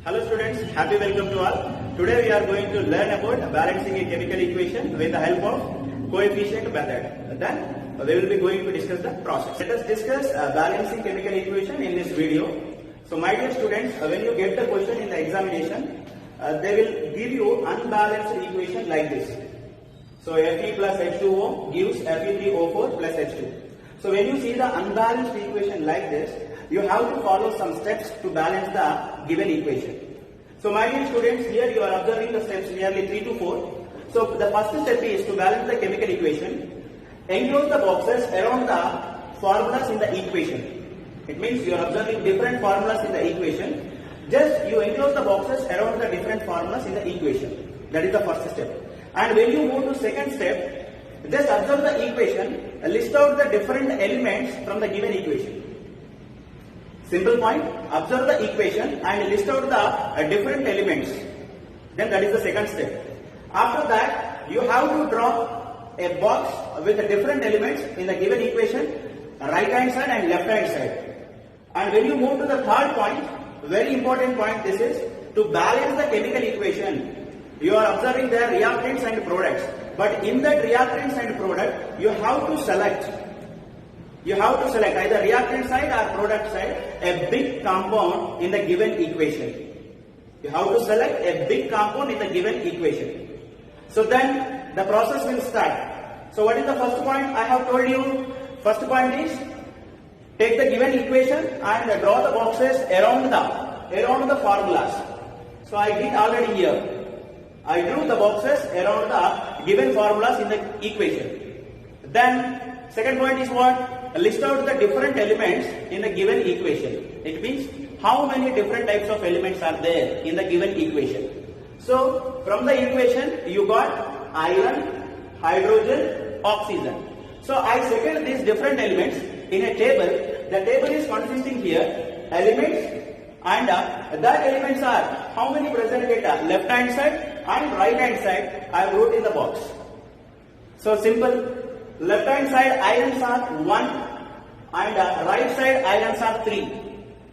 Hello students, happy welcome to all. Today we are going to learn about balancing a chemical equation with the help of coefficient method. Then we will be going to discuss the process. Let us discuss balancing chemical equation in this video. So my dear students, when you get the question in the examination, they will give you unbalanced equation like this. So Fe plus H2O gives Fe3O4 plus H2. So when you see the unbalanced equation like this, you have to follow some steps to balance the given equation. So my dear students, here you are observing the steps nearly 3 to 4. So the first step is to balance the chemical equation. Enclose the boxes around the formulas in the equation. It means you are observing different formulas in the equation. Just you enclose the boxes around the different formulas in the equation. That is the first step. And when you move to second step, just observe the equation, list out the different elements from the given equation. Simple point, observe the equation and list out the different elements. Then that is the second step. After that, you have to draw a box with the different elements in the given equation, right hand side and left hand side. And when you move to the third point, very important point this is, to balance the chemical equation. You are observing their reactants and products. But in that reactants and product, you have to select. You have to select either reactant side or product side a big compound in the given equation. You have to select a big compound in the given equation. So then the process will start. So what is the first point I have told you? First point is take the given equation and draw the boxes around the formulas. So I did already here. I drew the boxes around the given formulas in the equation. Then second point is what? List out the different elements in the given equation. It means how many different types of elements are there in the given equation. So from the equation you got iron, hydrogen, oxygen. So I settled these different elements in a table. The table is consisting here elements and that elements are how many present at left hand side and right hand side I wrote in the box. So simple. Left hand side ions are 1 and right side ions are 3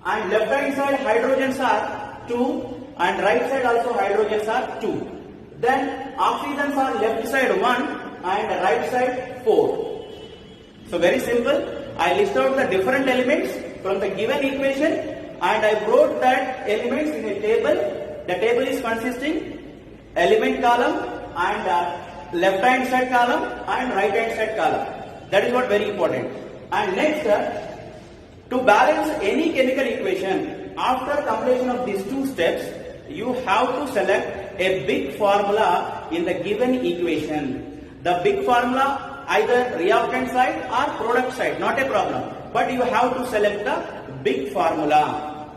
and left hand side hydrogens are 2 and right side also hydrogens are 2. Then oxygens are left side 1 and right side 4. So very simple. I list out the different elements from the given equation and I wrote that elements in a table. The table is consisting element column and left hand side column and right hand side column. That is what very important. And next, to balance any chemical equation, after completion of these two steps, you have to select a big formula in the given equation. The big formula either reactant side or product side, not a problem. But you have to select the big formula.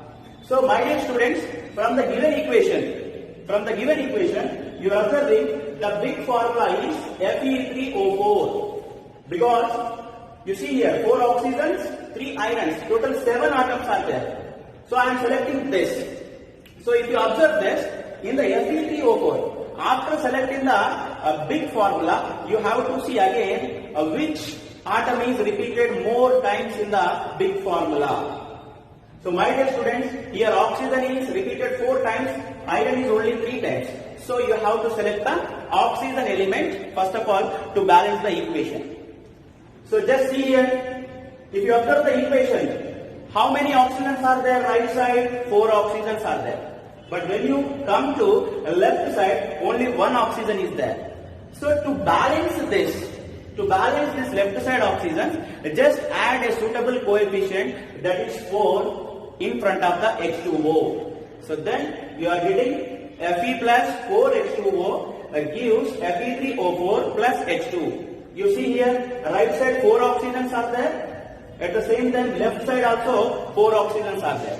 So my dear students, from the given equation, you are observing the big formula is Fe3O4 because you see here 4 oxygens, 3 irons, total 7 atoms are there. So I am selecting this. So if you observe this, in the Fe3O4, after selecting the big formula, you have to see again which atom is repeated more times in the big formula. So my dear students, here oxygen is repeated 4 times, iron is only 3 times. So you have to select the oxygen element first of all to balance the equation. So just see here, if you observe the equation, how many oxygens are there right side? 4 oxygens are there. But when you come to left side, only 1 oxygen is there. So to balance this left side oxygen, just add a suitable coefficient, that is 4 in front of the H2O. So then you are getting Fe plus 4H2O gives Fe3O4 plus H2. You see here, right side 4 oxygens are there. At the same time, left side also 4 oxygens are there.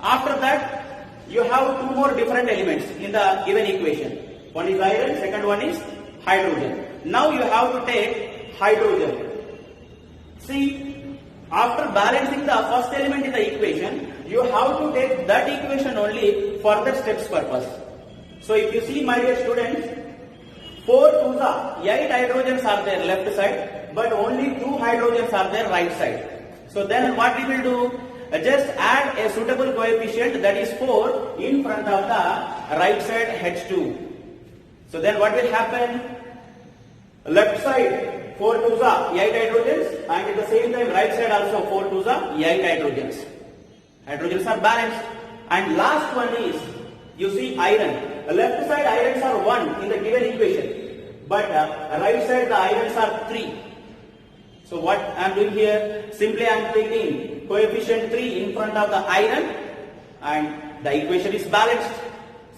After that, you have 2 more different elements in the given equation. One is iron, second one is hydrogen. Now you have to take hydrogen. See, after balancing the first element in the equation, you have to take that equation only for the steps purpose. So if you see my dear students, 4 2s are 8 hydrogens are there left side, but only 2 hydrogens are there right side. So then what we will do? just add a suitable coefficient, that is 4, in front of the right side H2. So then what will happen? Left side 4 twos are 8 hydrogens, and at the same time right side also 4 twos are 8 hydrogens. Hydrogens are balanced. And last one is, you see, iron. Left side irons are 1 in the given equation, but right side the irons are 3. So what I am doing here, simply I am taking coefficient 3 in front of the iron, and the equation is balanced.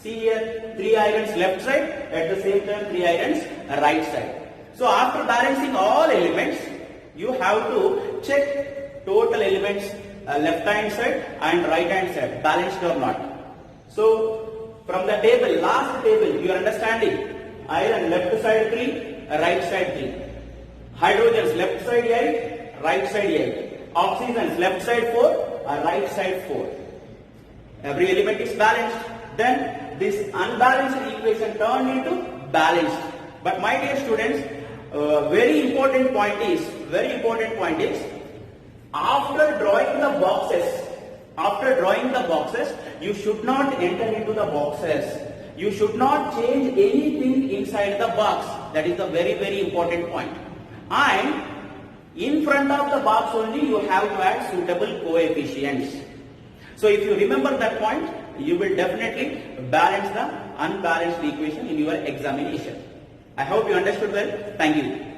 See here, 3 irons left side, at the same time 3 irons right side. So after balancing all elements, you have to check total elements left hand side and right hand side, balanced or not. So from the table, last table, you are understanding, iron left side 3, right side 3. Hydrogens left side 8, right side 8. Oxygens left side 4, right side 4. Every element is balanced. Then this unbalanced equation turned into balanced. But my dear students, very important point is, after drawing the boxes, you should not enter into the boxes. You should not change anything inside the box. That is the very important point. And in front of the box only you have to add suitable coefficients. So if you remember that point, you will definitely balance the unbalanced equation in your examination. I hope you understood well. Thank you.